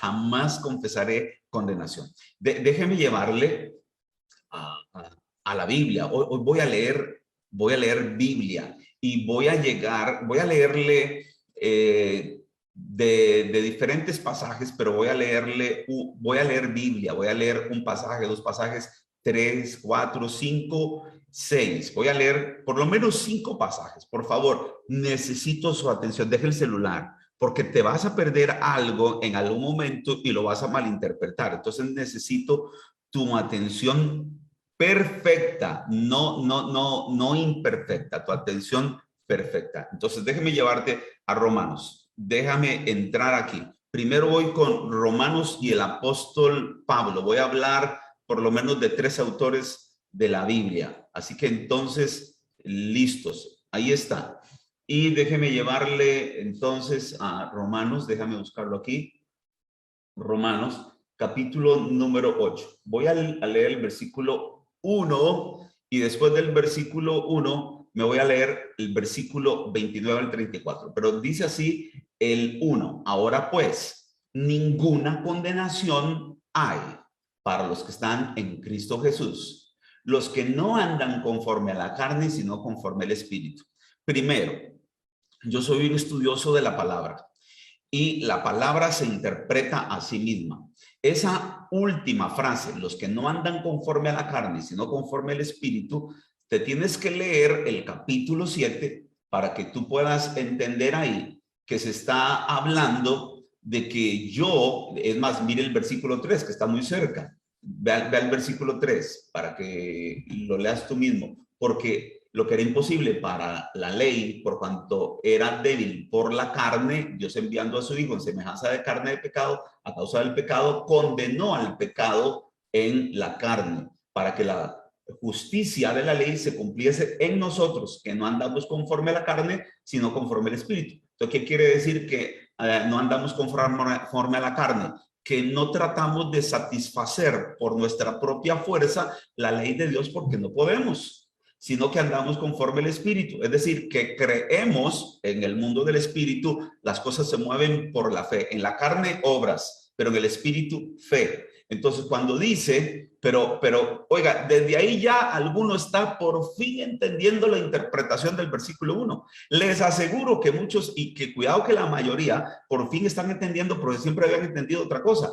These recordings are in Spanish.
jamás confesaré condenación. Déjeme llevarle a la Biblia. Hoy voy a leer Biblia y voy a leerle de diferentes pasajes, pero voy a leer Biblia, voy a leer un pasaje, dos pasajes, 3, 4, 5, 6. Voy a leer por lo menos 5 pasajes. Por favor, necesito su atención. Deje el celular, porque te vas a perder algo en algún momento y lo vas a malinterpretar. Entonces necesito tu atención perfecta, no imperfecta, tu atención perfecta. Entonces déjeme llevarte a Romanos. Déjame entrar aquí. Primero voy con Romanos y el apóstol Pablo. Voy a hablar por lo menos de 3 autores de la Biblia. Así que entonces, listos. Ahí está. Y déjeme llevarle entonces a Romanos. Déjame buscarlo aquí. Romanos, capítulo número 8. Voy a leer el versículo 1 y después del versículo 1 me voy a leer el versículo 29 al 34. Pero dice así el 1. Ahora pues, ninguna condenación hay para los que están en Cristo Jesús, los que no andan conforme a la carne, sino conforme al Espíritu. Primero, yo soy un estudioso de la palabra y la palabra se interpreta a sí misma. Esa última frase, los que no andan conforme a la carne, sino conforme al Espíritu, te tienes que leer el capítulo 7 para que tú puedas entender ahí que se está hablando de que yo, es más, mire el versículo 3 que está muy cerca. Ve al versículo 3 para que lo leas tú mismo, porque lo que era imposible para la ley, por cuanto era débil por la carne, Dios enviando a su Hijo en semejanza de carne de pecado, a causa del pecado, condenó al pecado en la carne, para que la justicia de la ley se cumpliese en nosotros, que no andamos conforme a la carne, sino conforme al Espíritu. Entonces, ¿qué quiere decir que no andamos conforme a la carne? Que no tratamos de satisfacer por nuestra propia fuerza la ley de Dios, porque no podemos, sino que andamos conforme al Espíritu. Es decir, que creemos en el mundo del Espíritu, las cosas se mueven por la fe. En la carne, obras, pero en el Espíritu, fe. Entonces, cuando dice, pero, oiga, desde ahí ya alguno está por fin entendiendo la interpretación del versículo 1. Les aseguro que muchos, y que cuidado que la mayoría, por fin están entendiendo, porque siempre habían entendido otra cosa.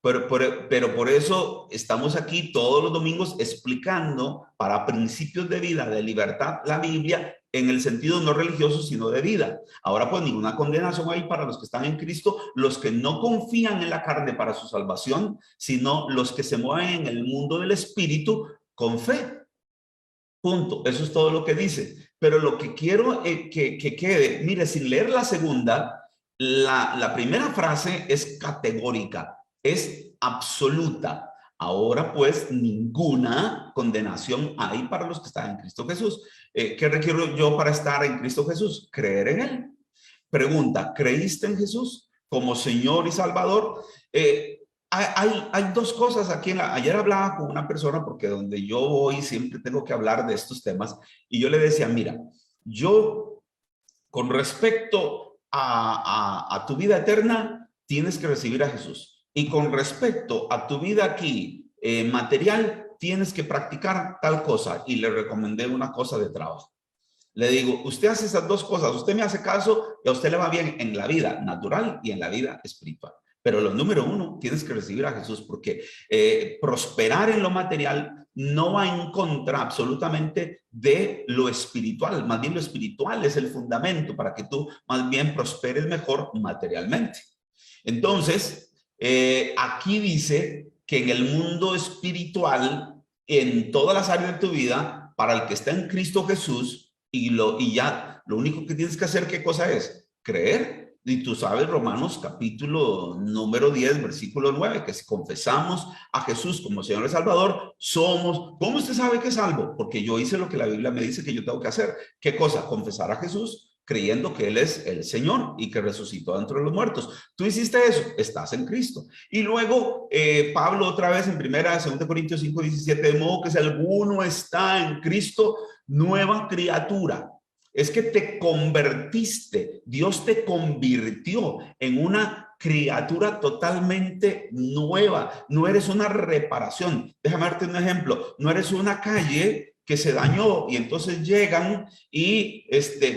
Pero por eso estamos aquí todos los domingos explicando para principios de vida, de libertad, la Biblia en el sentido no religioso, sino de vida. Ahora pues ninguna condenación hay para los que están en Cristo, los que no confían en la carne para su salvación, sino los que se mueven en el mundo del Espíritu con fe. Punto. Eso es todo lo que dice. Pero lo que quiero que quede, mire, sin leer la segunda, la primera frase es categórica. Es absoluta. Ahora pues ninguna condenación hay para los que están en Cristo Jesús. ¿Qué requiero yo para estar en Cristo Jesús? Creer en Él. Pregunta, ¿creíste en Jesús como Señor y Salvador? Hay dos cosas aquí. Ayer hablaba con una persona, porque donde yo voy siempre tengo que hablar de estos temas, y yo le decía, mira, yo con respecto a tu vida eterna tienes que recibir a Jesús. Y con respecto a tu vida aquí material, tienes que practicar tal cosa. Y le recomendé una cosa de trabajo. Le digo, usted hace esas dos cosas, usted me hace caso y a usted le va bien en la vida natural y en la vida espiritual. Pero lo número 1, tienes que recibir a Jesús, porque prosperar en lo material no va en contra absolutamente de lo espiritual. Más bien lo espiritual es el fundamento para que tú más bien prosperes mejor materialmente. Entonces, aquí dice que en el mundo espiritual, en todas las áreas de tu vida, para el que está en Cristo Jesús, y ya lo único que tienes que hacer, ¿qué cosa es? Creer. Y tú sabes, Romanos capítulo número 10, versículo 9, que si confesamos a Jesús como Señor y Salvador, somos. ¿Cómo usted sabe que es salvo? Porque yo hice lo que la Biblia me dice que yo tengo que hacer. ¿Qué cosa? Confesar a Jesús, creyendo que Él es el Señor y que resucitó entre los muertos. Tú hiciste eso, estás en Cristo. Y luego Pablo otra vez en 2 Corintios 5:17, de modo que si alguno está en Cristo, nueva criatura. es que te convertiste, Dios te convirtió en una criatura totalmente nueva. No eres una reparación. Déjame darte un ejemplo. No eres una calle que se dañó y entonces llegan y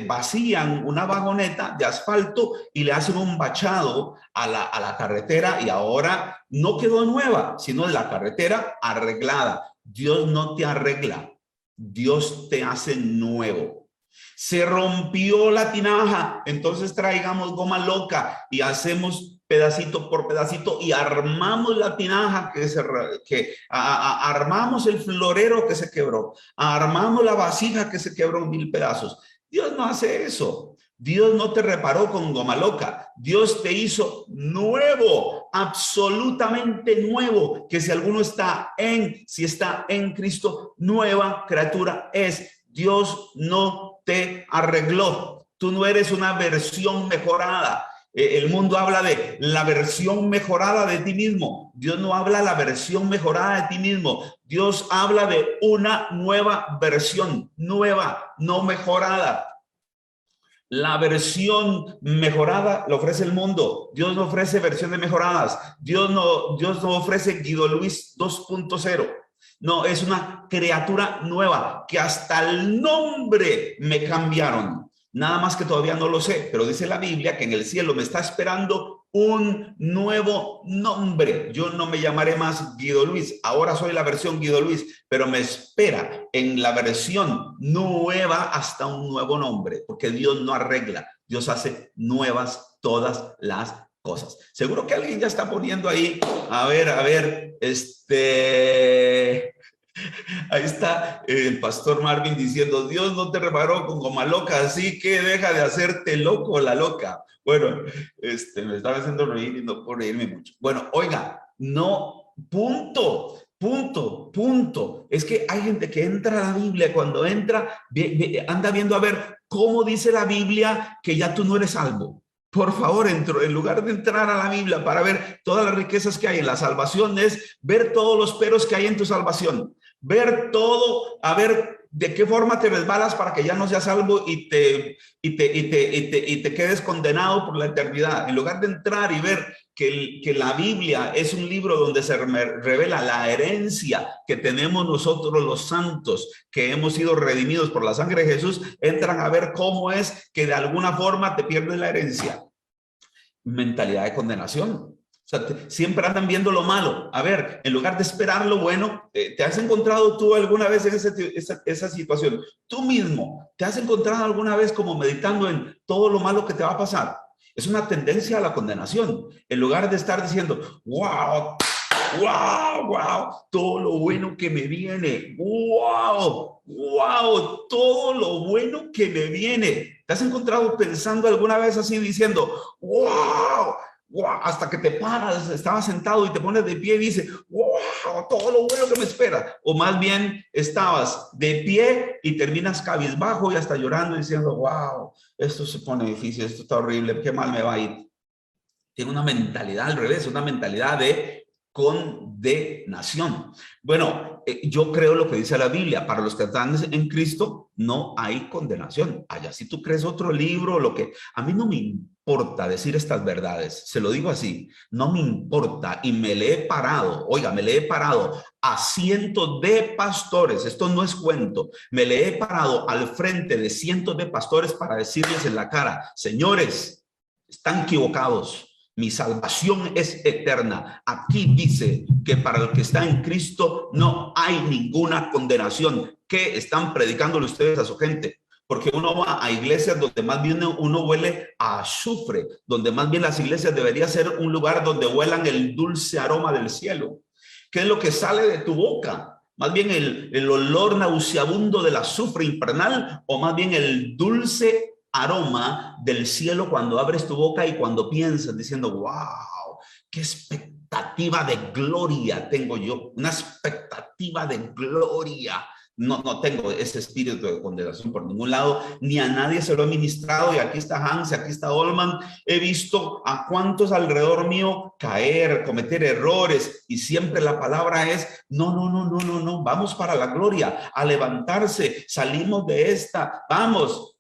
vacían una vagoneta de asfalto y le hacen un bachado a la carretera y ahora no quedó nueva, sino de la carretera arreglada. Dios no te arregla, Dios te hace nuevo. Se rompió la tinaja, entonces traigamos goma loca y hacemos pedacito por pedacito y armamos la tinaja armamos el florero que se quebró, armamos la vasija que se quebró en 1000 pedazos. Dios no hace eso. Dios no te reparó con goma loca. Dios te hizo nuevo, absolutamente nuevo, que si alguno está en Cristo, nueva criatura es. Dios no te arregló. Tú no eres una versión mejorada. El mundo habla de la versión mejorada de ti mismo. Dios no habla de la versión mejorada de ti mismo. Dios habla de una nueva versión, nueva, no mejorada. La versión mejorada la ofrece el mundo. Dios no ofrece versiones mejoradas. Dios no ofrece Guido Luis 2.0. No, es una criatura nueva que hasta el nombre me cambiaron. Nada más que todavía no lo sé, pero dice la Biblia que en el cielo me está esperando un nuevo nombre. Yo no me llamaré más Guido Luis, ahora soy la versión Guido Luis, pero me espera en la versión nueva hasta un nuevo nombre, porque Dios no arregla, Dios hace nuevas todas las cosas. Seguro que alguien ya está poniendo ahí, a ver, ahí está el pastor Marvin diciendo, Dios no te reparó con goma loca, así que deja de hacerte loco la loca. Bueno, me estaba haciendo reír y no por reírme mucho. Bueno, oiga, no, punto. Es que hay gente que entra a la Biblia, cuando entra, anda viendo a ver cómo dice la Biblia que ya tú no eres salvo. Por favor, en lugar de entrar a la Biblia para ver todas las riquezas que hay en la salvación, es ver todos los peros que hay en tu salvación. Ver todo, a ver de qué forma te resbalas para que ya no seas salvo y te quedes condenado por la eternidad. En lugar de entrar y ver que la Biblia es un libro donde se revela la herencia que tenemos nosotros los santos, que hemos sido redimidos por la sangre de Jesús, entran a ver cómo es que de alguna forma te pierdes la herencia. Mentalidad de condenación. O sea, siempre andan viendo lo malo. A ver, en lugar de esperar lo bueno, ¿te has encontrado tú alguna vez en esa situación? Tú mismo, ¿te has encontrado alguna vez como meditando en todo lo malo que te va a pasar? Es una tendencia a la condenación. En lugar de estar diciendo, wow, todo lo bueno que me viene. Wow, todo lo bueno que me viene. ¿Te has encontrado pensando alguna vez así diciendo, wow, hasta que te paras, estabas sentado y te pones de pie y dices, wow, todo lo bueno que me espera? O más bien estabas de pie y terminas cabizbajo y hasta llorando diciendo, wow, esto se pone difícil, esto está horrible, qué mal me va a ir. Tiene una mentalidad al revés, una mentalidad de condenación. Bueno, yo creo lo que dice la Biblia, para los que están en Cristo no hay condenación. Allá si tú crees otro libro, lo que a mí no me importa decir estas verdades, se lo digo así, no me importa, y me le he parado, oiga, me le he parado a cientos de pastores, esto no es cuento, me le he parado al frente de cientos de pastores para decirles en la cara, señores, están equivocados. Mi salvación es eterna. Aquí dice que para el que está en Cristo no hay ninguna condenación. ¿Qué están predicándole ustedes a su gente? Porque uno va a iglesias donde más bien uno huele a azufre, donde más bien las iglesias debería ser un lugar donde huelan el dulce aroma del cielo. ¿Qué es lo que sale de tu boca? Más bien el olor nauseabundo del azufre infernal, o más bien el dulce aroma del cielo cuando abres tu boca y cuando piensas diciendo, wow, qué expectativa de gloria tengo yo, una expectativa de gloria. No tengo ese espíritu de condenación por ningún lado, ni a nadie se lo he ministrado. Y aquí está Hans, aquí está Olman. He visto a cuantos alrededor mío caer, cometer errores, y siempre la palabra es no, vamos para la gloria, a levantarse, salimos de esta, vamos.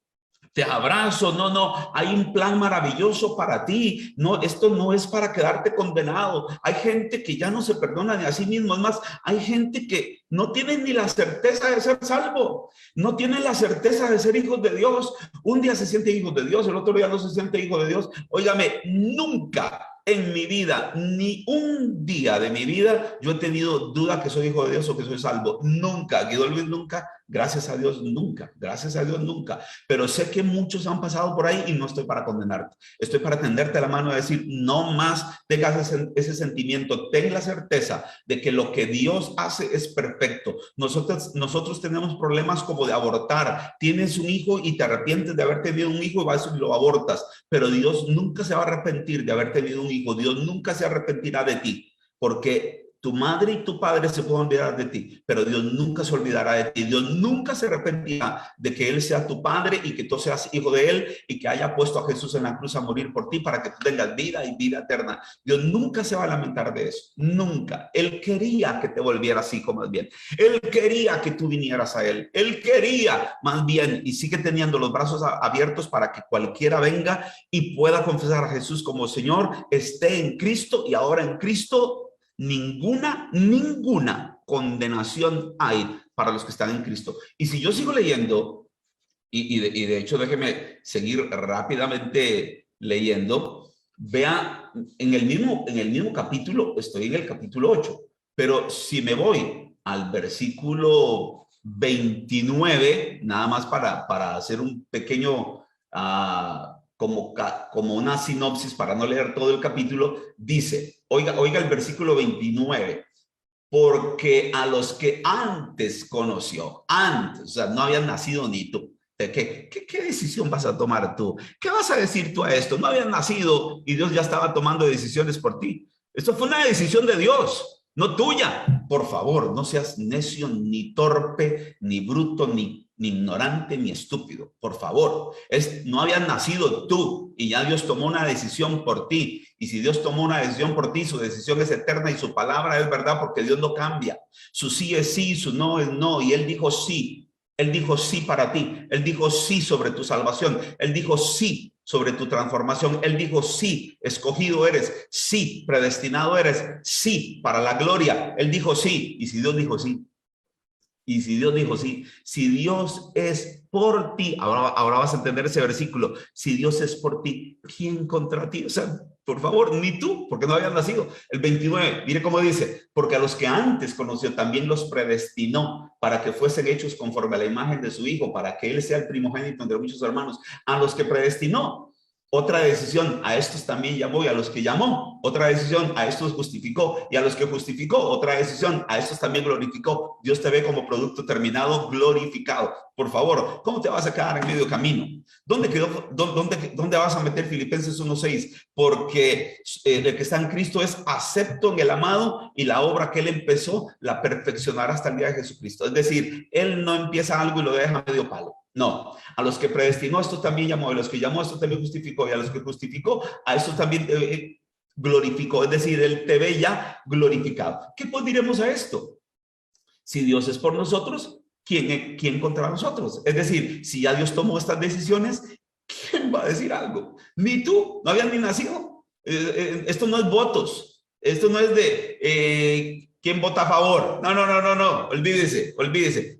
te abrazo. No, no, hay un plan maravilloso para ti. No, esto no es para quedarte condenado. Hay gente que ya no se perdona ni a sí mismo. Es más, hay gente que no tiene ni la certeza de ser salvo. No tiene la certeza de ser hijos de Dios. Un día se siente hijo de Dios, el otro día no se siente hijo de Dios. Óigame, nunca en mi vida, ni un día de mi vida, yo he tenido duda que soy hijo de Dios o que soy salvo. Nunca, Guido Luis, nunca. Gracias a Dios, nunca. Gracias a Dios, nunca. Pero sé que muchos han pasado por ahí y no estoy para condenarte. Estoy para tenderte la mano y decir, no más tengas ese sentimiento. Ten la certeza de que lo que Dios hace es perfecto. Nosotros tenemos problemas como de abortar. Tienes un hijo y te arrepientes de haber tenido un hijo y vas y lo abortas. Pero Dios nunca se va a arrepentir de haber tenido un hijo. Dios nunca se arrepentirá de ti, porque tu madre y tu padre se pueden olvidar de ti, pero Dios nunca se olvidará de ti. Dios nunca se arrepentirá de que Él sea tu padre y que tú seas hijo de Él y que haya puesto a Jesús en la cruz a morir por ti para que tú tengas vida y vida eterna. Dios nunca se va a lamentar de eso, nunca. Él quería que te volvieras hijo más bien. Él quería que tú vinieras a Él. Él quería más bien y sigue teniendo los brazos abiertos para que cualquiera venga y pueda confesar a Jesús como Señor, esté en Cristo y ahora en Cristo. Ninguna condenación hay para los que están en Cristo. Y si yo sigo leyendo, y de hecho déjeme seguir rápidamente leyendo, vea, en el mismo capítulo, estoy en el capítulo 8, pero si me voy al versículo 29, nada más para hacer un pequeño... como una sinopsis para no leer todo el capítulo, dice, oiga el versículo 29, porque a los que antes conoció, antes, o sea, no habían nacido ni tú. ¿Qué decisión vas a tomar tú? ¿Qué vas a decir tú a esto? No habían nacido y Dios ya estaba tomando decisiones por ti. Esto fue una decisión de Dios, no tuya. Por favor, no seas necio, ni torpe, ni bruto, ni ignorante, ni estúpido. Por favor, no habías nacido tú y ya Dios tomó una decisión por ti. Y si Dios tomó una decisión por ti, su decisión es eterna y su palabra es verdad, porque Dios no cambia. Su sí es sí, su no es no. Y Él dijo sí. Él dijo sí para ti. Él dijo sí sobre tu salvación. Él dijo sí sobre tu transformación. Él dijo sí, escogido eres. Sí, predestinado eres. Sí, para la gloria. Él dijo sí. Y si Dios dijo sí, y si Dios dijo sí, si Dios es por ti, ahora vas a entender ese versículo, si Dios es por ti, ¿quién contra ti? O sea, por favor, ni tú, porque no habías nacido. El 29, mire cómo dice, porque a los que antes conoció también los predestinó para que fuesen hechos conforme a la imagen de su Hijo, para que Él sea el primogénito entre muchos hermanos. A los que predestinó, otra decisión, a estos también llamó, y a los que llamó, otra decisión, a estos justificó, y a los que justificó, otra decisión, a estos también glorificó. Dios te ve como producto terminado, glorificado. Por favor, ¿cómo te vas a quedar en medio camino? ¿Dónde vas a meter Filipenses 1:6? Porque el que está en Cristo es acepto en el amado, y la obra que Él empezó la perfeccionará hasta el día de Jesucristo. Es decir, Él no empieza algo y lo deja a medio palo. No, a los que predestinó, a estos también llamó, a los que llamó, a estos también justificó, y a los que justificó, a estos también glorificó. Es decir, Él te ve ya glorificado. ¿Qué pues diremos a esto? Si Dios es por nosotros, ¿quién contra nosotros? Es decir, si ya Dios tomó estas decisiones, ¿quién va a decir algo? Ni tú, no habían ni nacido. Esto no es votos, esto no es de... ¿quién vota a favor? No, olvídese.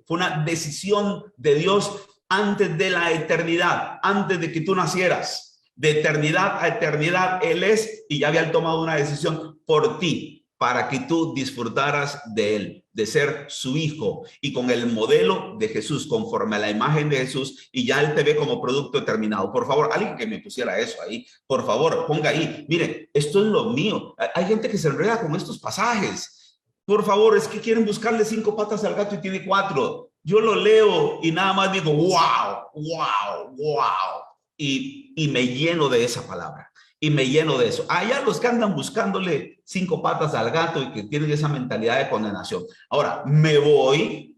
Fue una decisión de Dios antes de la eternidad, antes de que tú nacieras. De eternidad a eternidad Él es, y ya había tomado una decisión por ti, para que tú disfrutaras de Él, de ser su hijo, y con el modelo de Jesús, conforme a la imagen de Jesús, y ya Él te ve como producto terminado. Por favor, alguien que me pusiera eso ahí, por favor, ponga ahí. Mire, esto es lo mío. Hay gente que se enreda con estos pasajes. Por favor, es que quieren buscarle 5 patas al gato y tiene 4. Yo lo leo y nada más digo, wow. Y me lleno de esa palabra. Y me lleno de eso. Allá los que andan buscándole 5 patas al gato y que tienen esa mentalidad de condenación. Ahora, me voy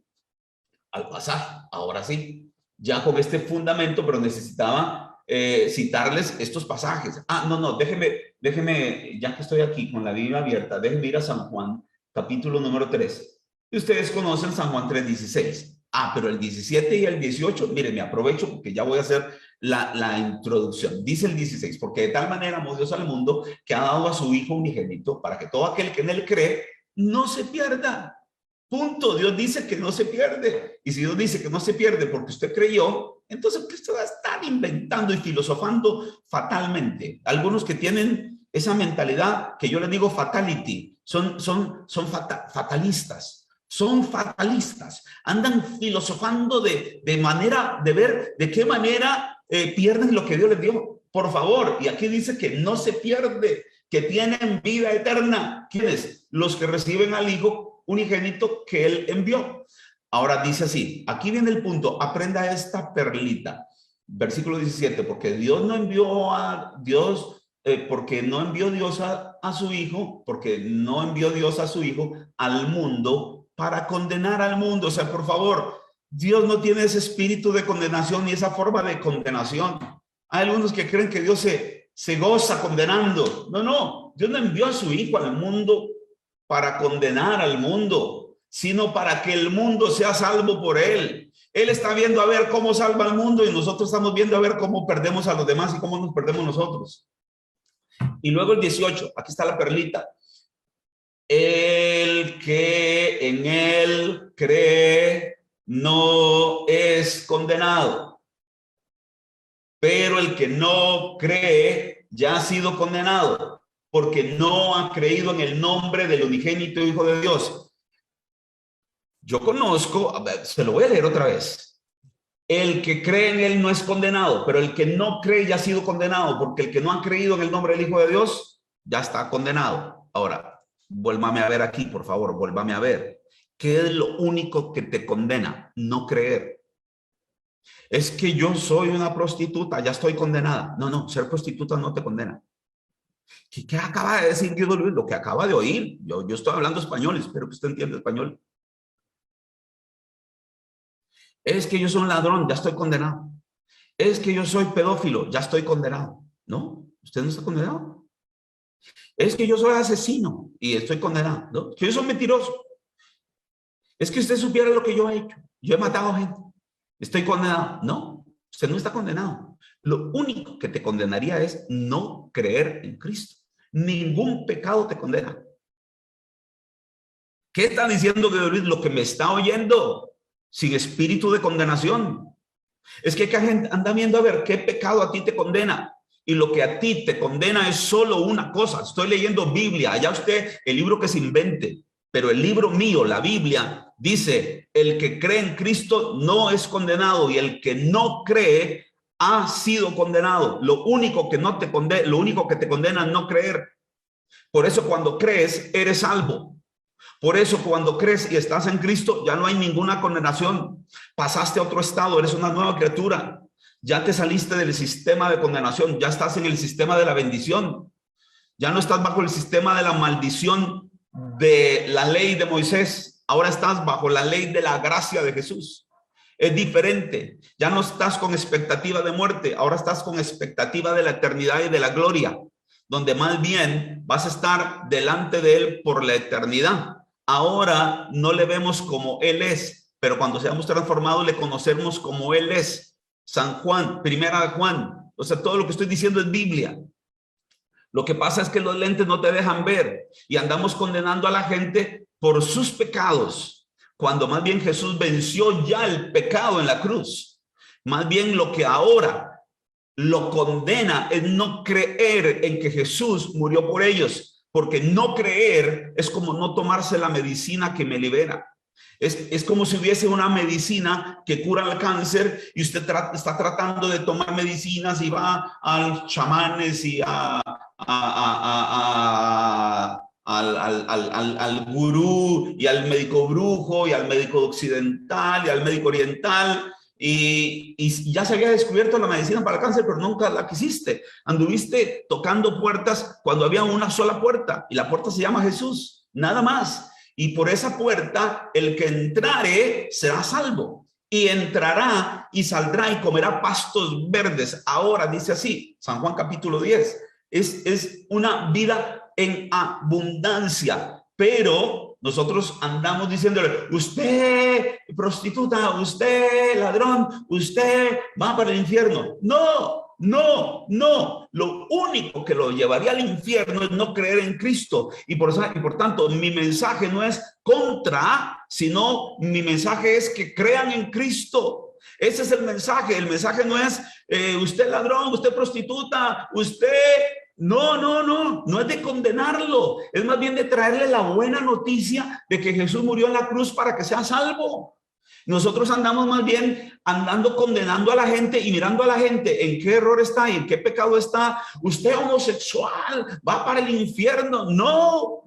al pasaje. Ahora sí, ya con este fundamento, pero necesitaba citarles estos pasajes. No, déjeme, ya que estoy aquí con la Biblia abierta, déjeme ir a San Juan, capítulo número 3. Y ustedes conocen San Juan 3:16. Pero el 17 y el 18, mire, me aprovecho porque ya voy a hacer la introducción. Dice el 16, porque de tal manera amó Dios al mundo que ha dado a su Hijo unigénito para que todo aquel que en él cree no se pierda. Punto. Dios dice que no se pierde. Y si Dios dice que no se pierde porque usted creyó, entonces ¿qué usted va a estar inventando y filosofando fatalmente? Algunos que tienen esa mentalidad que yo les digo fatality, son fatalistas. Son fatalistas, andan filosofando de manera de ver de qué manera pierden lo que Dios les dio. Por favor, y aquí dice que no se pierde, que tienen vida eterna. ¿Quiénes? Los que reciben al Hijo unigénito que Él envió. Ahora dice así, aquí viene el punto, aprenda esta perlita. Versículo 17, porque Dios no envió a Dios, porque no envió Dios a su Hijo, porque no envió Dios a su Hijo al mundo para condenar al mundo. O sea, por favor, Dios no tiene ese espíritu de condenación ni esa forma de condenación. Hay algunos que creen que Dios se goza condenando. No, Dios no envió a su Hijo al mundo para condenar al mundo, sino para que el mundo sea salvo por Él. Él está viendo a ver cómo salva al mundo y nosotros estamos viendo a ver cómo perdemos a los demás y cómo nos perdemos nosotros. Y luego el 18, aquí está la perlita. El que en él cree no es condenado, pero el que no cree ya ha sido condenado, porque no ha creído en el nombre del unigénito Hijo de Dios. Yo conozco, se lo voy a leer otra vez. El que cree en él no es condenado, pero el que no cree ya ha sido condenado, porque el que no ha creído en el nombre del Hijo de Dios ya está condenado. Ahora, vuélvame a ver aquí, por favor, vuélvame a ver. ¿Qué es lo único que te condena? No creer. Es que yo soy una prostituta, ya estoy condenada. No, ser prostituta no te condena. ¿Qué acaba de decir Guido Luis? Lo que acaba de oír. Yo estoy hablando español, espero que usted entienda español. Es que yo soy un ladrón, ya estoy condenado. Es que yo soy pedófilo, ya estoy condenado. No, usted no está condenado. Es que yo soy asesino y estoy condenado, ¿no? Que yo soy mentiroso. Es que usted supiera lo que yo he hecho. Yo he matado gente. Estoy condenado. No, usted no está condenado. Lo único que te condenaría es no creer en Cristo. Ningún pecado te condena. ¿Qué está diciendo Guido Luis? Lo que me está oyendo, sin espíritu de condenación. Es que gente anda viendo a ver qué pecado a ti te condena. Y lo que a ti te condena es solo una cosa. Estoy leyendo Biblia. Allá usted, el libro que se invente. Pero el libro mío, la Biblia, dice, el que cree en Cristo no es condenado y el que no cree ha sido condenado. Lo único que te condena es no creer. Por eso cuando crees, eres salvo. Por eso cuando crees y estás en Cristo, ya no hay ninguna condenación. Pasaste a otro estado, eres una nueva criatura. Ya te saliste del sistema de condenación, ya estás en el sistema de la bendición. Ya no estás bajo el sistema de la maldición de la ley de Moisés. Ahora estás bajo la ley de la gracia de Jesús. Es diferente. Ya no estás con expectativa de muerte, ahora estás con expectativa de la eternidad y de la gloria, donde más bien vas a estar delante de Él por la eternidad. Ahora no le vemos como Él es, pero cuando seamos transformados le conocemos como Él es. San Juan, primera de Juan. O sea, todo lo que estoy diciendo es Biblia. Lo que pasa es que los lentes no te dejan ver y andamos condenando a la gente por sus pecados, cuando más bien Jesús venció ya el pecado en la cruz. Más bien lo que ahora lo condena es no creer en que Jesús murió por ellos, porque no creer es como no tomarse la medicina que me libera. Es como si hubiese una medicina que cura el cáncer y usted está tratando de tomar medicinas y va a chamanes y al gurú y al médico brujo y al médico occidental y al médico oriental y ya se había descubierto la medicina para el cáncer, pero nunca la quisiste. Anduviste tocando puertas cuando había una sola puerta y la puerta se llama Jesús, nada más. Y por esa puerta el que entrare será salvo y entrará y saldrá y comerá pastos verdes. Ahora dice así, San Juan capítulo 10, es una vida en abundancia, pero Nosotros andamos diciéndole, usted prostituta, usted ladrón, usted va para el infierno. No, no, no. Lo único que lo llevaría al infierno es no creer en Cristo. Y por tanto, mi mensaje no es contra, sino mi mensaje es que crean en Cristo. Ese es el mensaje. El mensaje no es usted ladrón, usted prostituta, usted... No es de condenarlo, es más bien de traerle la buena noticia de que Jesús murió en la cruz para que sea salvo. Nosotros andamos más bien andando condenando a la gente y mirando a la gente en qué error está y en qué pecado está. Usted homosexual va para el infierno. No.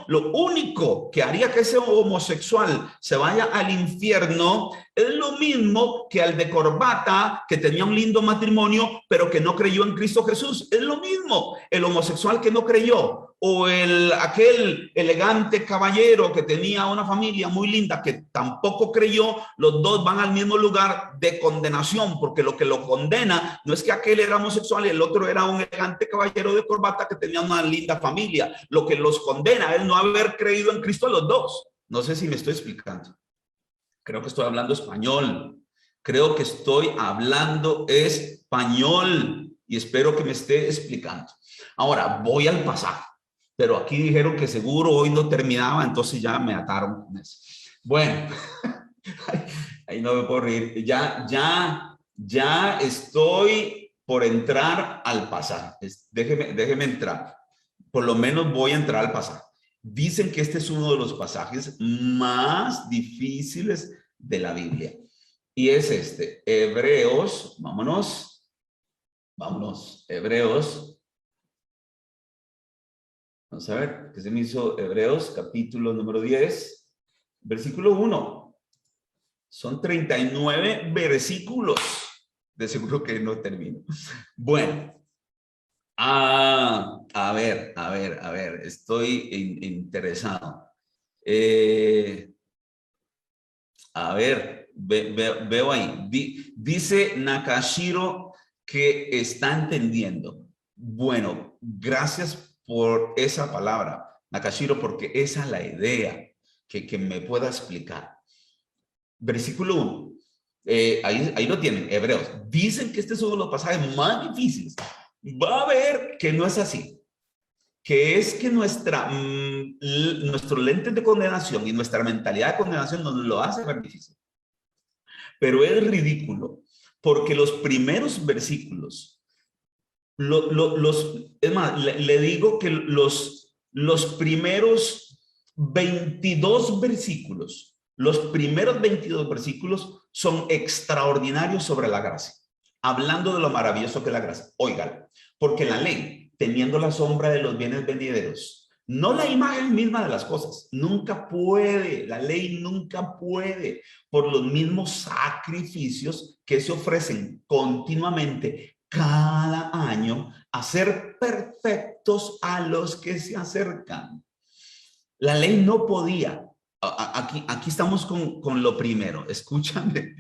Lo único que haría que ese homosexual se vaya al infierno es lo mismo que al de corbata que tenía un lindo matrimonio pero que no creyó en Cristo Jesús. Es lo mismo el homosexual que no creyó o aquel elegante caballero que tenía una familia muy linda que tampoco creyó. Los dos van al mismo lugar de condenación, porque lo que lo condena no es que aquel era homosexual y el otro era un elegante caballero de corbata que tenía una linda familia. Lo que los condena es no haber creído en Cristo a los dos. No sé si me estoy explicando. Creo que estoy hablando español. Creo que estoy hablando español y espero que me esté explicando. Ahora voy al pasaje, pero aquí dijeron que seguro hoy no terminaba, entonces ya me ataron con eso. Bueno, ahí no me puedo reír. Ya estoy por entrar al pasaje. Déjeme entrar. Por lo menos voy a entrar al pasaje. Dicen que este es uno de los pasajes más difíciles de la Biblia. Y es este, Hebreos, vámonos, Hebreos. Vamos a ver, ¿qué se me hizo? Hebreos, capítulo número 10, versículo 1. Son 39 versículos. De seguro que no termino. Bueno. A ver, estoy interesado. A ver, veo ahí. Dice Nakashiro que está entendiendo. Bueno, gracias por esa palabra, Nakashiro, porque esa es la idea que me pueda explicar. Versículo 1. Ahí lo tienen, Hebreos. Dicen que este es uno de los pasajes más difíciles. Va a ver que no es así, que es que nuestro lente de condenación y nuestra mentalidad de condenación nos lo hace ver difícil. Pero es ridículo, porque los primeros versículos, es más, le digo que los primeros 22 versículos, son extraordinarios sobre la gracia, hablando de lo maravilloso que es la gracia. Óigalo. Porque la ley, teniendo la sombra de los bienes venideros, no la imagen misma de las cosas, nunca puede, la ley nunca puede, por los mismos sacrificios que se ofrecen continuamente cada año, hacer perfectos a los que se acercan. La ley no podía. Aquí estamos con lo primero. Escúchame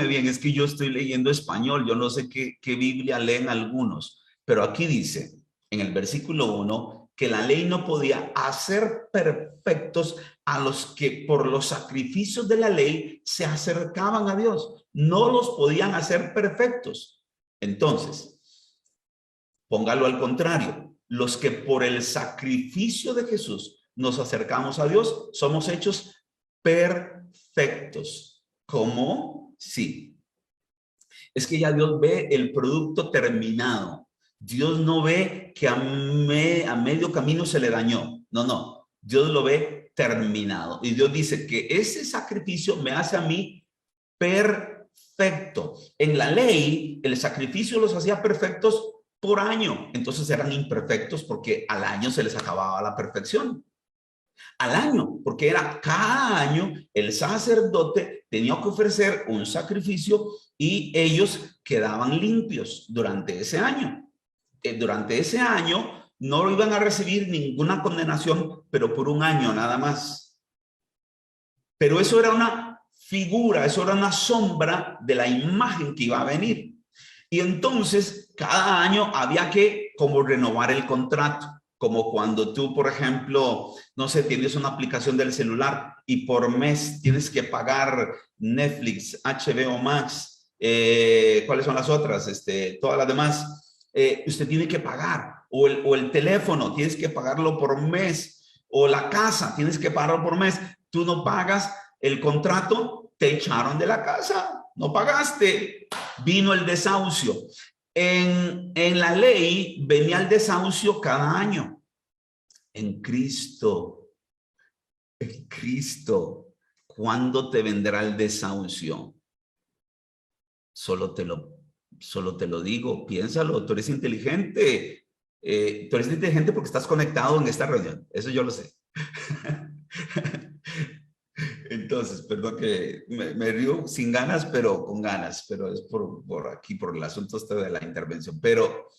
bien. Es que yo estoy leyendo español. Yo no sé qué Biblia leen algunos. Pero aquí dice, en el versículo 1, que la ley no podía hacer perfectos a los que por los sacrificios de la ley se acercaban a Dios. No los podían hacer perfectos. Entonces, póngalo al contrario. Los que por el sacrificio de Jesús nos acercamos a Dios, somos hechos perfectos. ¿Cómo? Sí. Es que ya Dios ve el producto terminado. Dios no ve que a medio camino se le dañó. No. Dios lo ve terminado. Y Dios dice que ese sacrificio me hace a mí perfecto. En la ley, el sacrificio los hacía perfectos por año. Entonces eran imperfectos porque al año se les acababa la perfección. Al año, porque era cada año el sacerdote tenía que ofrecer un sacrificio y ellos quedaban limpios durante ese año. Durante ese año no iban a recibir ninguna condenación, pero por un año nada más. Pero eso era una figura, eso era una sombra de la imagen que iba a venir. Y entonces cada año había que como renovar el contrato. como cuando tú, por ejemplo, no sé, tienes una aplicación del celular y por mes tienes que pagar Netflix, HBO Max, ¿cuáles son las otras? Todas las demás, usted tiene que pagar, o el teléfono, tienes que pagarlo por mes, o la casa, tienes que pagarlo por mes. Tú no pagas el contrato, te echaron de la casa, no pagaste, vino el desahucio. En la ley venía el desahucio cada año. En Cristo, ¿cuándo te vendrá el desahucio? Solo te lo digo, piénsalo, tú eres inteligente. Tú eres inteligente porque estás conectado en esta reunión, eso yo lo sé. Entonces, perdón que me río sin ganas, pero con ganas, pero es por aquí, por el asunto de la intervención. Pero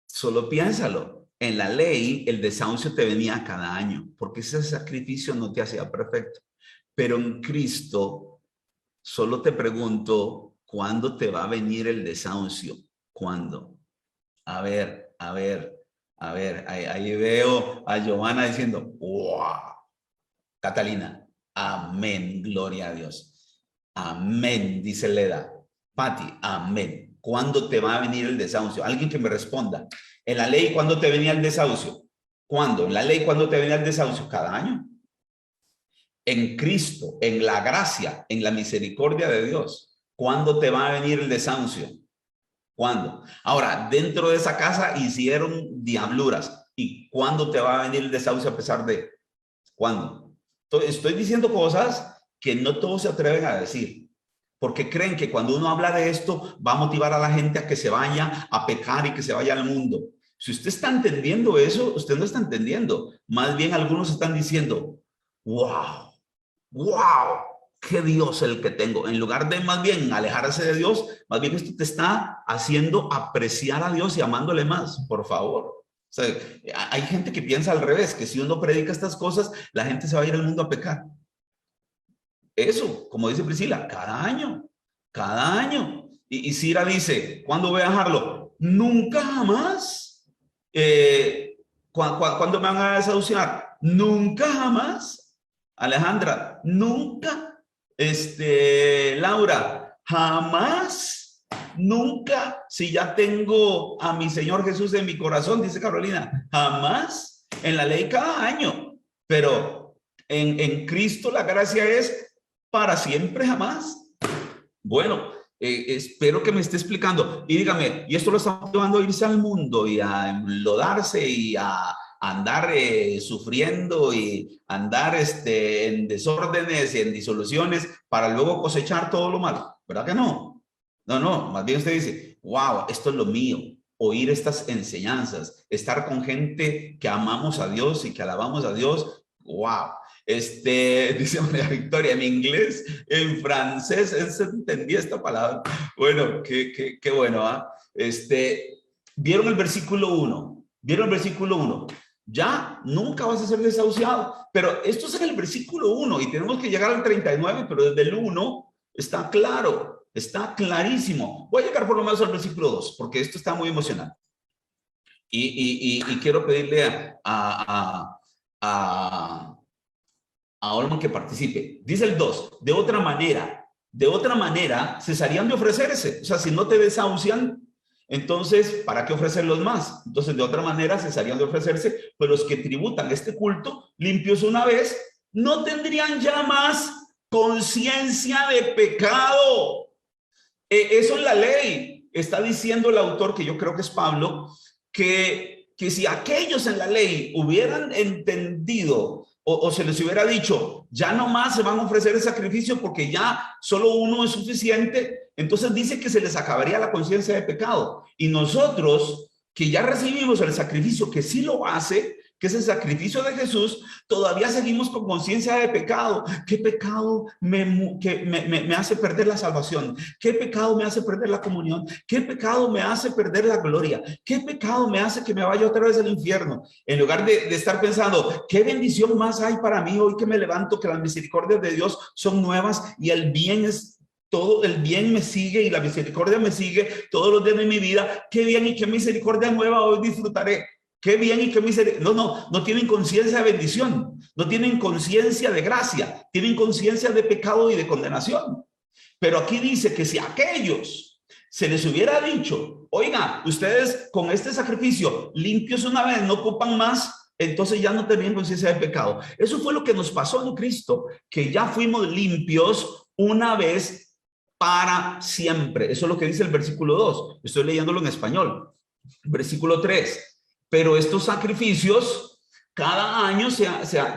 solo piénsalo, en la ley el desahucio te venía cada año, porque ese sacrificio no te hacía perfecto. Pero en Cristo, solo te pregunto, ¿cuándo te va a venir el desahucio? ¿Cuándo? A ver, ahí veo a Giovanna diciendo, ¡wow! Catalina, amén, gloria a Dios. Amén, dice Leda. Pati, amén. ¿Cuándo te va a venir el desahucio? Alguien que me responda. En la ley, ¿cuándo te venía el desahucio? ¿Cuándo? En la ley, ¿cuándo te venía el desahucio? Cada año. En Cristo, en la gracia, en la misericordia de Dios, ¿cuándo te va a venir el desahucio? ¿Cuándo? Ahora, dentro de esa casa hicieron diabluras. ¿Y cuándo te va a venir el desahucio a pesar de? ¿Cuándo? Estoy diciendo cosas que no todos se atreven a decir, porque creen que cuando uno habla de esto va a motivar a la gente a que se vaya a pecar y que se vaya al mundo. Si usted está entendiendo eso, usted no está entendiendo. Más bien algunos están diciendo, wow, qué Dios el que tengo. En lugar de más bien alejarse de Dios, más bien esto te está haciendo apreciar a Dios y amándole más, por favor. O sea, hay gente que piensa al revés, que si uno predica estas cosas, la gente se va a ir al mundo a pecar. Eso, como dice Priscila, cada año. Y Cira dice, ¿cuándo voy a dejarlo? Nunca jamás. ¿Cuándo me van a desahuciar? Nunca jamás. Alejandra, nunca. Laura, jamás. Nunca, si ya tengo a mi Señor Jesús en mi corazón, dice Carolina, jamás. En la ley cada año, pero en Cristo la gracia es para siempre, jamás. Bueno, espero que me esté explicando. Y dígame, ¿y esto lo está motivando a irse al mundo y a enlodarse y a andar sufriendo y andar en desórdenes y en disoluciones para luego cosechar todo lo malo? ¿Verdad que no? No, más bien usted dice, wow, esto es lo mío, oír estas enseñanzas, estar con gente que amamos a Dios y que alabamos a Dios, wow. Dice María Victoria, en inglés, en francés, entendí esta palabra. Bueno, qué bueno, ¿ah? ¿Vieron el versículo 1? ¿Vieron el versículo 1? Ya, nunca vas a ser desahuciado, pero esto es en el versículo 1 y tenemos que llegar al 39, pero desde el 1 está claro. Está clarísimo. Voy a llegar por lo menos al versículo 2, porque esto está muy emocionante. Y quiero pedirle a Olman que participe. Dice el 2, de otra manera, cesarían de ofrecerse. O sea, si no te desahucian, entonces, ¿para qué ofrecerlos más? Entonces, de otra manera, cesarían de ofrecerse, pues los que tributan este culto, limpios una vez, no tendrían ya más conciencia de pecado. Eso es la ley. Está diciendo el autor, que yo creo que es Pablo, que si aquellos en la ley hubieran entendido o se les hubiera dicho, ya no más se van a ofrecer el sacrificio porque ya solo uno es suficiente, entonces dice que se les acabaría la conciencia de pecado. Y nosotros, que ya recibimos el sacrificio que sí lo hace, que es el sacrificio de Jesús, todavía seguimos con conciencia de pecado. ¿Qué pecado me hace perder la salvación? ¿Qué pecado me hace perder la comunión? ¿Qué pecado me hace perder la gloria? ¿Qué pecado me hace que me vaya otra vez al infierno? En lugar de estar pensando, ¿qué bendición más hay para mí hoy que me levanto, que las misericordias de Dios son nuevas y el bien es todo el bien me sigue y la misericordia me sigue todos los días de mi vida. Qué bien y qué misericordia nueva hoy disfrutaré. Qué bien y qué misericordia. No tienen conciencia de bendición, no tienen conciencia de gracia, tienen conciencia de pecado y de condenación. Pero aquí dice que si a aquellos se les hubiera dicho, oiga, ustedes con este sacrificio limpios una vez, no ocupan más, entonces ya no tenían conciencia de pecado. Eso fue lo que nos pasó en Cristo, que ya fuimos limpios una vez para siempre. Eso es lo que dice el versículo 2. Estoy leyéndolo en español. Versículo 3. Pero estos sacrificios cada año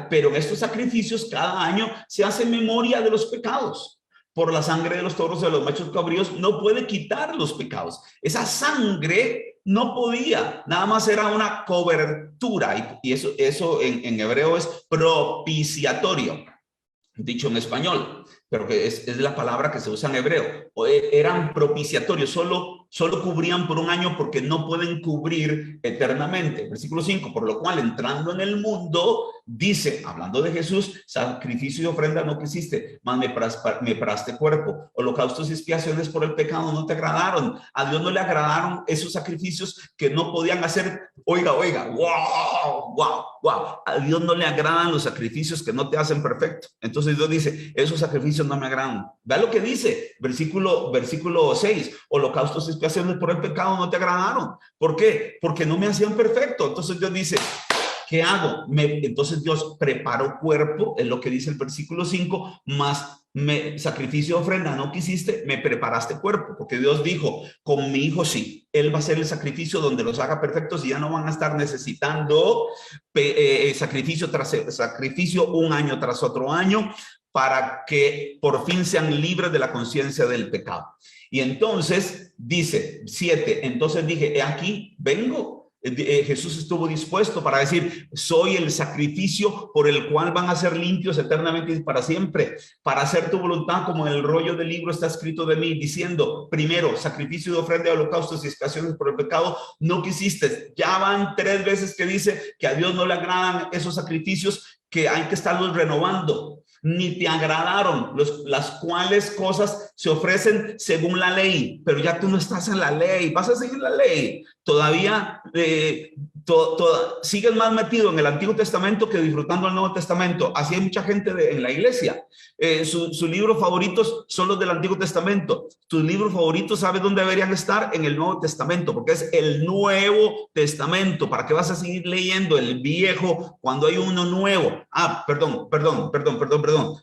pero en estos sacrificios cada año se hace memoria de los pecados. Por la sangre de los toros de los machos cabríos no puede quitar los pecados. Esa sangre no podía, nada más era una cobertura, y eso en hebreo es propiciatorio, dicho en español, pero que es la palabra que se usa en hebreo. Eran propiciatorios, solo cubrían por un año porque no pueden cubrir eternamente. Versículo 5, por lo cual entrando en el mundo, dice, hablando de Jesús, sacrificio y ofrenda no quisiste, mas me paraste cuerpo. Holocaustos y expiaciones por el pecado no te agradaron. A Dios no le agradaron esos sacrificios que no podían hacer. Oiga, wow. A Dios no le agradan los sacrificios que no te hacen perfecto. Entonces Dios dice, esos sacrificios no me agradan. Vea lo que dice, versículo 6, holocaustos y expiaciones por el pecado no te agradaron. ¿Por qué? Porque no me hacían perfecto. Entonces Dios dice, ¿qué hago? Entonces Dios preparó cuerpo, es lo que dice el versículo 5, más sacrificio de ofrenda no quisiste, me preparaste cuerpo, porque Dios dijo, con mi hijo sí, él va a ser el sacrificio donde los haga perfectos y ya no van a estar necesitando sacrificio tras sacrificio, un año tras otro año, para que por fin sean libres de la conciencia del pecado. Y entonces dice 7, entonces dije, he aquí, vengo. Jesús estuvo dispuesto para decir, soy el sacrificio por el cual van a ser limpios eternamente y para siempre, para hacer tu voluntad, como en el rollo del libro está escrito de mí, diciendo, primero, sacrificio de ofrenda, holocaustos y expiaciones por el pecado, no quisiste. Ya van 3 veces que dice que a Dios no le agradan esos sacrificios, que hay que estarlos renovando. Ni te agradaron las cuales cosas se ofrecen según la ley, pero ya tú no estás en la ley, vas a seguir la ley. Todavía sigues más metido en el Antiguo Testamento que disfrutando el Nuevo Testamento. Así hay mucha gente en la iglesia. Sus libros favoritos son los del Antiguo Testamento. Tus libros favoritos, ¿sabes dónde deberían estar? En el Nuevo Testamento, porque es el Nuevo Testamento. ¿Para qué vas a seguir leyendo el viejo cuando hay uno nuevo? Perdón.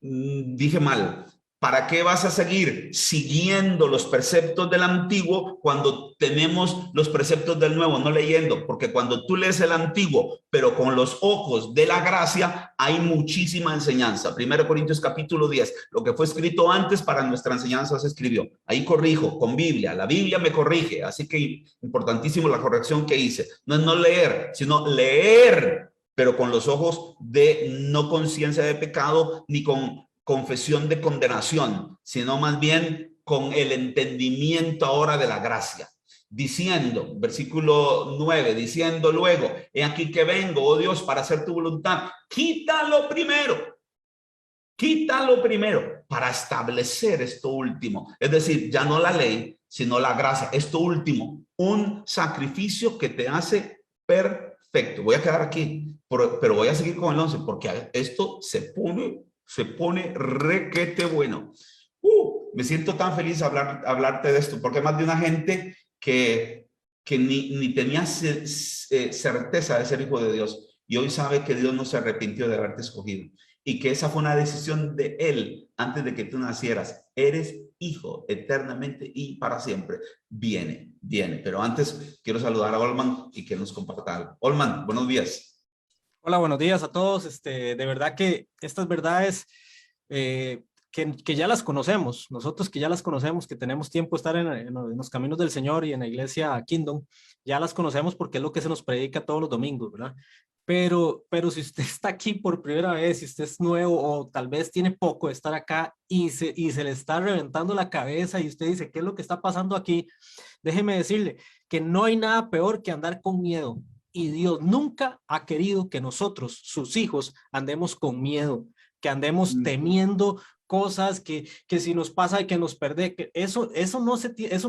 Dije mal. ¿Para qué vas a seguir siguiendo los preceptos del antiguo cuando tenemos los preceptos del nuevo? No leyendo, porque cuando tú lees el antiguo, pero con los ojos de la gracia, hay muchísima enseñanza. 1 Corintios capítulo 10, lo que fue escrito antes para nuestra enseñanza se escribió. Ahí corrijo con Biblia, la Biblia me corrige, así que importantísimo la corrección que hice. No es no leer, sino leer, pero con los ojos de no conciencia de pecado, ni con confesión de condenación, sino más bien con el entendimiento ahora de la gracia. Diciendo, versículo 9, diciendo luego, he aquí que vengo, oh Dios, para hacer tu voluntad. Quítalo primero para establecer esto último. Es decir, ya no la ley, sino la gracia. Esto último, un sacrificio que te hace perfecto. Voy a quedar aquí, pero voy a seguir con el 11 porque esto se pone requete bueno. Me siento tan feliz hablarte de esto, porque hay más de una gente que ni tenía certeza de ser hijo de Dios, y hoy sabe que Dios no se arrepintió de haberte escogido, y que esa fue una decisión de Él antes de que tú nacieras. Eres hijo eternamente y para siempre. Viene. Pero antes quiero saludar a Olman y que nos comparta algo. Olman, buenos días. Hola, buenos días a todos. De verdad que estas verdades que ya las conocemos, nosotros que ya las conocemos, que tenemos tiempo de estar en los caminos del Señor y en la iglesia Kingdom, ya las conocemos porque es lo que se nos predica todos los domingos, ¿verdad? Pero si usted está aquí por primera vez, si usted es nuevo o tal vez tiene poco de estar acá y se le está reventando la cabeza y usted dice, ¿qué es lo que está pasando aquí? Déjeme decirle que no hay nada peor que andar con miedo. Y Dios nunca ha querido que nosotros, sus hijos, andemos con miedo, que andemos temiendo cosas, que si nos pasa que nos perde, que eso no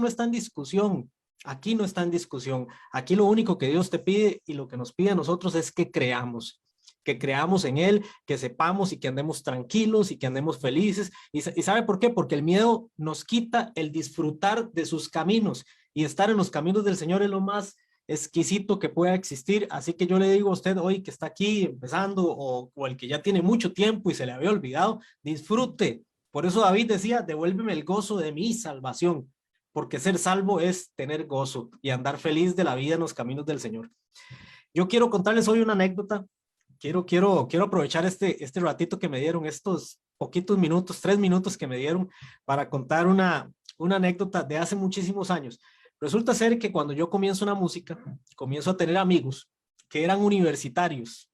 está en discusión. Aquí no está en discusión. Aquí lo único que Dios te pide y lo que nos pide a nosotros es que creamos en Él, que sepamos y que andemos tranquilos y que andemos felices. ¿Y sabe por qué? Porque el miedo nos quita el disfrutar de sus caminos, y estar en los caminos del Señor es lo más exquisito que pueda existir. Así que yo le digo a usted hoy que está aquí empezando, o el que ya tiene mucho tiempo y se le había olvidado, disfrute. Por eso David decía, devuélveme el gozo de mi salvación, porque ser salvo es tener gozo y andar feliz de la vida en los caminos del Señor. Yo quiero contarles hoy una anécdota. Quiero aprovechar este ratito que me dieron, estos poquitos minutos, 3 minutos que me dieron, para contar una anécdota de hace muchísimos años. Resulta ser que cuando yo comienzo una música, comienzo a tener amigos que eran universitarios.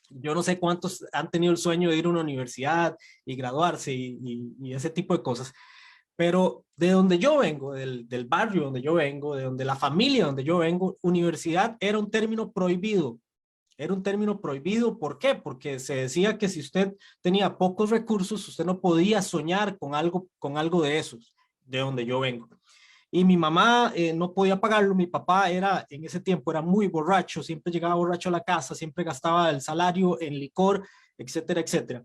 Yo no sé cuántos han tenido el sueño de ir a una universidad y graduarse y ese tipo de cosas, pero de donde yo vengo, del barrio donde yo vengo, de donde la familia donde yo vengo, universidad era un término prohibido. Era un término prohibido. ¿Por qué? Porque se decía que si usted tenía pocos recursos, usted no podía soñar con algo de esos, de donde yo vengo. Y mi mamá no podía pagarlo. Mi papá en ese tiempo era muy borracho, siempre llegaba borracho a la casa, siempre gastaba el salario en licor, etcétera, etcétera.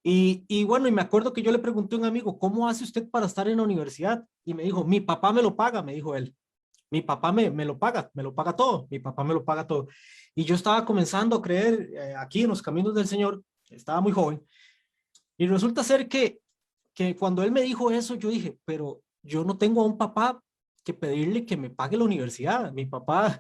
Y bueno, y me acuerdo que yo le pregunté a un amigo, ¿cómo hace usted para estar en la universidad? Y me dijo, mi papá me lo paga, me dijo él. Mi papá me lo paga todo, mi papá me lo paga todo. Y yo estaba comenzando a creer aquí en los caminos del Señor, estaba muy joven, y resulta ser que cuando él me dijo eso, yo dije, pero yo no tengo a un papá que pedirle que me pague la universidad. Mi papá,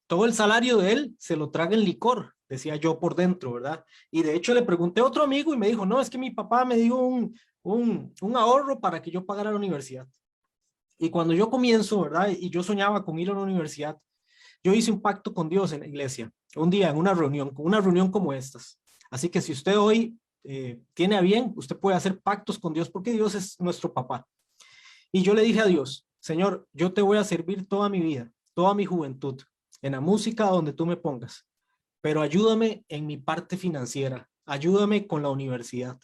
todo el salario de él se lo traga en licor, decía yo por dentro, ¿verdad? Y de hecho le pregunté a otro amigo y me dijo, no, es que mi papá me dio un ahorro para que yo pagara la universidad. Y cuando yo comienzo, ¿verdad? Y yo soñaba con ir a la universidad, yo hice un pacto con Dios en la iglesia, un día en una reunión como estas. Así que si usted hoy tiene a bien, usted puede hacer pactos con Dios porque Dios es nuestro papá. Y yo le dije a Dios, Señor, yo te voy a servir toda mi vida, toda mi juventud, en la música donde tú me pongas, pero ayúdame en mi parte financiera, ayúdame con la universidad,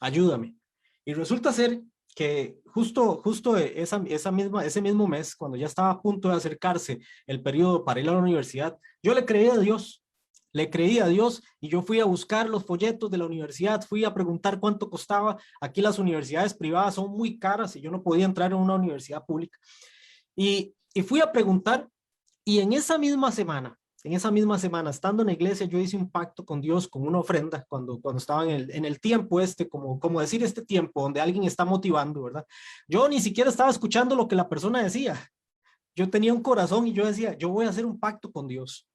ayúdame. Y resulta ser que justo ese mismo mes, cuando ya estaba a punto de acercarse el periodo para ir a la universidad, yo le creí a Dios y yo fui a buscar los folletos de la universidad, fui a preguntar cuánto costaba. Aquí las universidades privadas son muy caras y yo no podía entrar en una universidad pública. Y fui a preguntar, y en esa misma semana, estando en la iglesia, yo hice un pacto con Dios, con una ofrenda, cuando estaba en el tiempo como decir este tiempo, donde alguien está motivando, ¿verdad? Yo ni siquiera estaba escuchando lo que la persona decía. Yo tenía un corazón y yo decía, yo voy a hacer un pacto con Dios.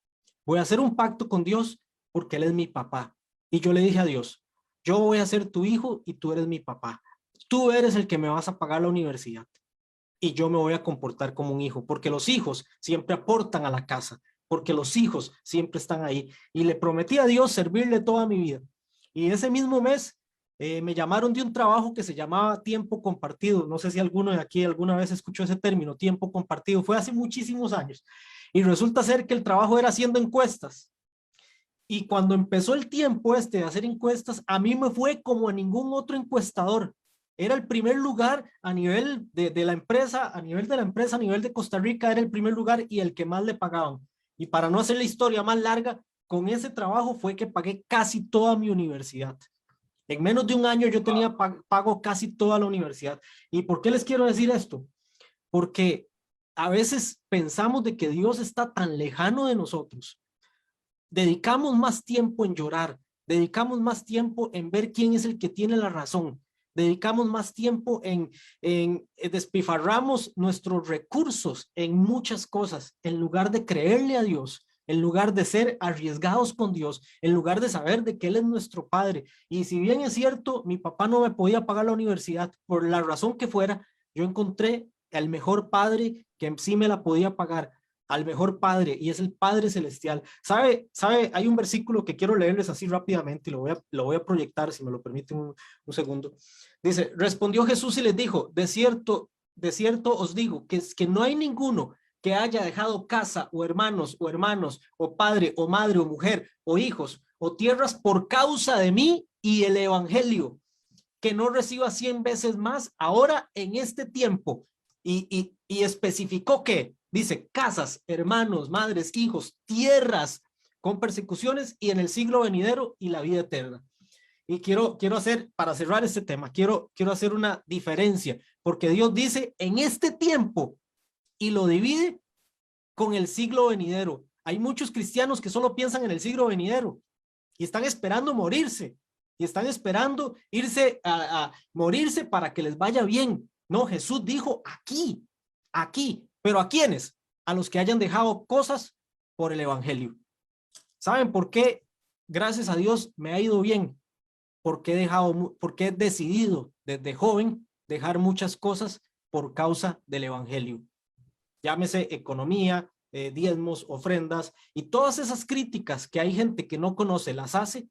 Voy a hacer un pacto con Dios porque Él es mi papá. Y yo le dije a Dios, yo voy a ser tu hijo y tú eres mi papá. Tú eres el que me vas a pagar la universidad. Y yo me voy a comportar como un hijo, porque los hijos siempre aportan a la casa, porque los hijos siempre están ahí. Y le prometí a Dios servirle toda mi vida. Y ese mismo mes me llamaron de un trabajo que se llamaba tiempo compartido. No sé si alguno de aquí alguna vez escuchó ese término, tiempo compartido. Fue hace muchísimos años. Y resulta ser que el trabajo era haciendo encuestas. Y cuando empezó el tiempo de hacer encuestas, a mí me fue como a ningún otro encuestador. Era el primer lugar a nivel de la empresa, a nivel de Costa Rica, era el primer lugar y el que más le pagaban. Y para no hacer la historia más larga, con ese trabajo fue que pagué casi toda mi universidad. En menos de un año yo tenía pago casi toda la universidad. ¿Y por qué les quiero decir esto? Porque a veces pensamos de que Dios está tan lejano de nosotros. Dedicamos más tiempo en llorar, dedicamos más tiempo en ver quién es el que tiene la razón, dedicamos más tiempo en despifarramos nuestros recursos en muchas cosas, en lugar de creerle a Dios, en lugar de ser arriesgados con Dios, en lugar de saber de que Él es nuestro Padre. Y si bien es cierto, mi papá no me podía pagar la universidad, por la razón que fuera, yo encontré al mejor Padre que sí me la podía pagar, al mejor Padre, y es el Padre Celestial. ¿Sabe? Hay un versículo que quiero leerles así rápidamente y lo voy a proyectar, si me lo permiten un segundo. Dice, respondió Jesús y les dijo, de cierto os digo, que no hay ninguno que haya dejado casa o hermanos o padre o madre o mujer o hijos o tierras por causa de mí y el evangelio, que no reciba 100 veces más ahora en este tiempo. Y especificó que, dice, casas, hermanos, madres, hijos, tierras con persecuciones y en el siglo venidero y la vida eterna. Y quiero hacer, para cerrar este tema, quiero hacer una diferencia, porque Dios dice en este tiempo y lo divide con el siglo venidero. Hay muchos cristianos que solo piensan en el siglo venidero y están esperando morirse y están esperando irse a morirse para que les vaya bien. No, Jesús dijo aquí, pero ¿a quiénes? A los que hayan dejado cosas por el evangelio. ¿Saben por qué? Gracias a Dios me ha ido bien, porque he decidido desde joven dejar muchas cosas por causa del evangelio. Llámese economía, diezmos, ofrendas y todas esas críticas que hay gente que no conoce, las hace.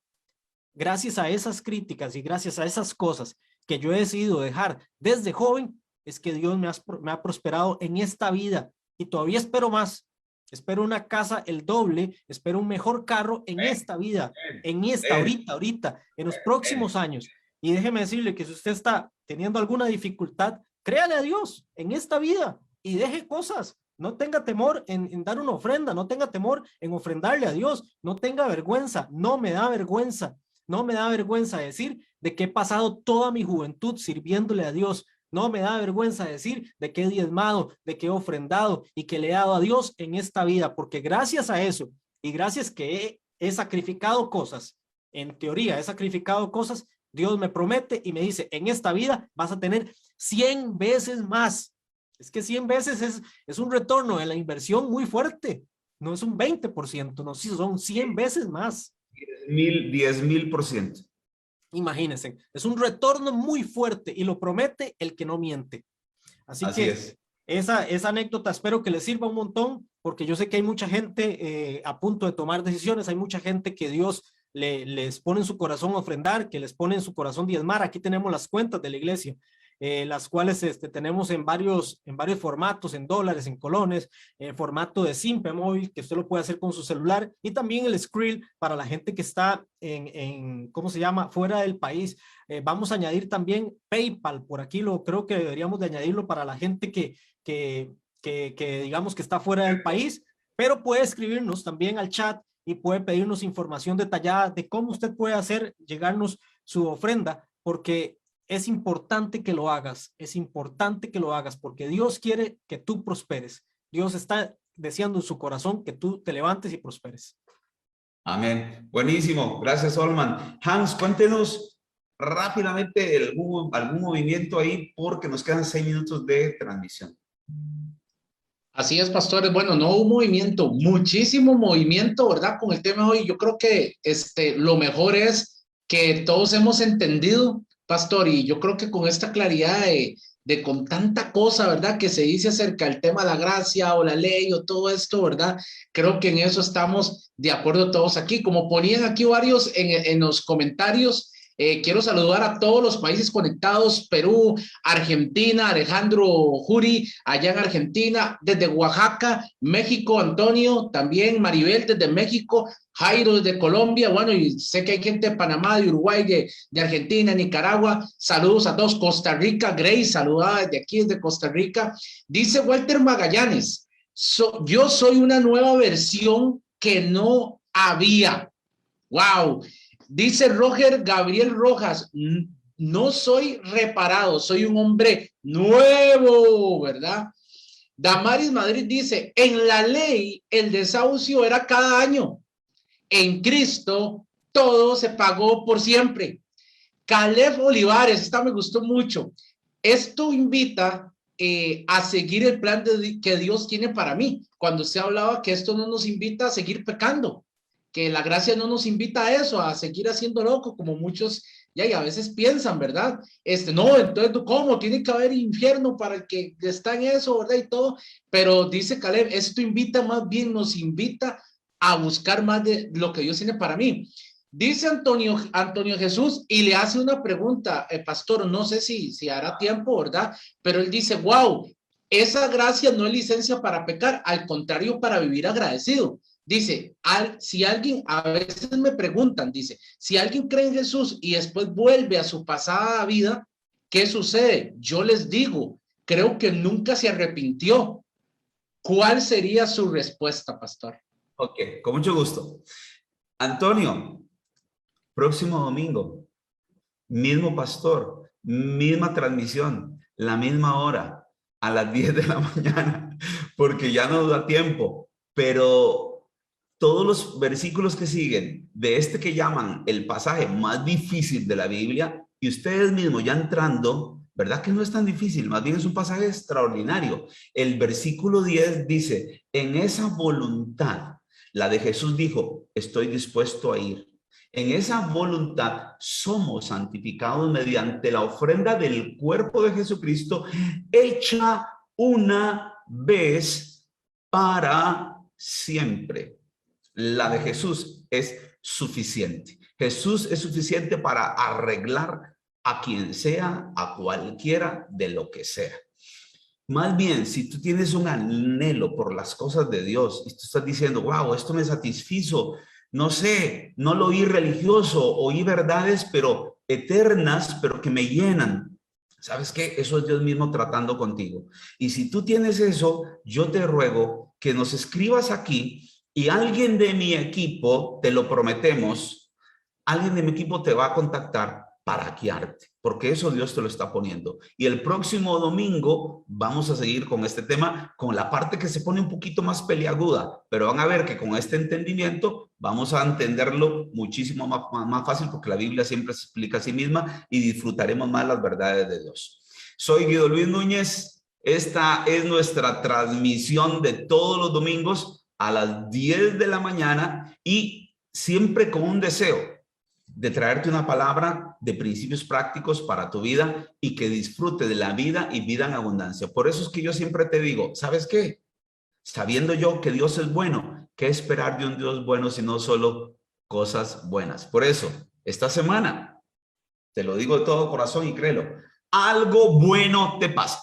Gracias a esas críticas y gracias a esas cosas que yo he decidido dejar desde joven, es que Dios me ha prosperado en esta vida y todavía espero más. Espero una casa el doble, espero un mejor carro en esta vida, en esta, ahorita, en los próximos años. Y déjeme decirle que si usted está teniendo alguna dificultad, créale a Dios en esta vida y deje cosas. No tenga temor en dar una ofrenda, no tenga temor en ofrendarle a Dios, no tenga vergüenza, no me da vergüenza. No me da vergüenza decir de que he pasado toda mi juventud sirviéndole a Dios. No me da vergüenza decir de que he diezmado, de que he ofrendado y que le he dado a Dios en esta vida, porque gracias a eso y gracias que he sacrificado cosas, en teoría he sacrificado cosas, Dios me promete y me dice, en esta vida vas a tener 100 veces más. Es que 100 veces es un retorno de la inversión muy fuerte. No es un 20%, no, son 100 veces más. 10,000%. Imagínense, es un retorno muy fuerte y lo promete el que no miente. Así que es. Esa anécdota espero que les sirva un montón, porque yo sé que hay mucha gente a punto de tomar decisiones, hay mucha gente que Dios les pone en su corazón ofrendar, que les pone en su corazón diezmar. Aquí tenemos las cuentas de la iglesia, las cuales tenemos en varios formatos, en dólares, en colones, formato de Simpe móvil, que usted lo puede hacer con su celular, y también el Skrill para la gente que está ¿cómo se llama?, fuera del país. Vamos a añadir también PayPal, por aquí creo que deberíamos de añadirlo para la gente que digamos que está fuera del país, pero puede escribirnos también al chat y puede pedirnos información detallada de cómo usted puede hacer llegarnos su ofrenda, porque es importante que lo hagas, porque Dios quiere que tú prosperes. Dios está deseando en su corazón que tú te levantes y prosperes. Amén. Buenísimo. Gracias, Olman. Hans, cuéntenos rápidamente algún movimiento ahí porque nos quedan 6 minutos de transmisión. Así es, pastores. Bueno, no hubo movimiento, muchísimo movimiento, ¿verdad? Con el tema de hoy, yo creo que lo mejor es que todos hemos entendido, pastor, y yo creo que con esta claridad de con tanta cosa, ¿verdad? Que se dice acerca del tema de la gracia o la ley o todo esto, ¿verdad? Creo que en eso estamos de acuerdo todos aquí. Como ponían aquí varios en los comentarios, quiero saludar a todos los países conectados: Perú, Argentina, Alejandro Juri, allá en Argentina, desde Oaxaca, México, Antonio, también Maribel desde México, Jairo desde Colombia, bueno, y sé que hay gente de Panamá, de Uruguay, de Argentina, Nicaragua. Saludos a todos. Costa Rica, Grace, saludada desde aquí, desde Costa Rica. Dice Walter Magallanes, yo soy una nueva versión que no había. ¡Wow! Dice Roger Gabriel Rojas, no soy reparado, soy un hombre nuevo, ¿verdad? Damaris Madrid dice, en la ley el desahucio era cada año. En Cristo todo se pagó por siempre. Caleb Olivares, esta me gustó mucho. Esto invita a seguir el plan que Dios tiene para mí. Cuando usted hablaba que esto no nos invita a seguir pecando, que la gracia no nos invita a eso, a seguir haciendo loco, como muchos ya y a veces piensan, ¿verdad? No, entonces, ¿cómo? Tiene que haber infierno para el que está en eso, ¿verdad? Y todo, pero dice Caleb, esto más bien nos invita a buscar más de lo que Dios tiene para mí. Dice Antonio Jesús y le hace una pregunta, pastor, no sé si hará tiempo, ¿verdad? Pero él dice, wow, esa gracia no es licencia para pecar, al contrario, para vivir agradecido. Dice, si alguien, a veces me preguntan, dice, si alguien cree en Jesús y después vuelve a su pasada vida, ¿qué sucede? Yo les digo, creo que nunca se arrepintió. ¿Cuál sería su respuesta, pastor? Ok, con mucho gusto. Antonio, próximo domingo, mismo pastor, misma transmisión, la misma hora, a las 10 de la mañana, porque ya no da tiempo, pero todos los versículos que siguen de este que llaman el pasaje más difícil de la Biblia, y ustedes mismos ya entrando, ¿verdad que no es tan difícil? Más bien es un pasaje extraordinario. El versículo 10 dice, en esa voluntad, la de Jesús dijo, estoy dispuesto a ir. En esa voluntad somos santificados mediante la ofrenda del cuerpo de Jesucristo, hecha una vez para siempre. La de Jesús es suficiente. Jesús es suficiente para arreglar a quien sea, a cualquiera, de lo que sea. Más bien, si tú tienes un anhelo por las cosas de Dios y tú estás diciendo, wow, esto me satisfizo, no sé, no lo oí religioso, oí verdades, pero eternas, pero que me llenan. ¿Sabes qué? Eso es Dios mismo tratando contigo. Y si tú tienes eso, yo te ruego que nos escribas aquí y alguien de mi equipo, te lo prometemos, alguien de mi equipo te va a contactar para guiarte, porque eso Dios te lo está poniendo. Y el próximo domingo vamos a seguir con este tema, con la parte que se pone un poquito más peliaguda, pero van a ver que con este entendimiento vamos a entenderlo muchísimo más fácil, porque la Biblia siempre se explica a sí misma y disfrutaremos más las verdades de Dios. Soy Guido Luis Núñez. Esta es nuestra transmisión de todos los domingos a las 10 de la mañana y siempre con un deseo de traerte una palabra de principios prácticos para tu vida y que disfrute de la vida y vida en abundancia. Por eso es que yo siempre te digo, ¿sabes qué? Sabiendo yo que Dios es bueno, ¿qué esperar de un Dios bueno si no solo cosas buenas? Por eso, esta semana, te lo digo de todo corazón y créelo, algo bueno te pasa.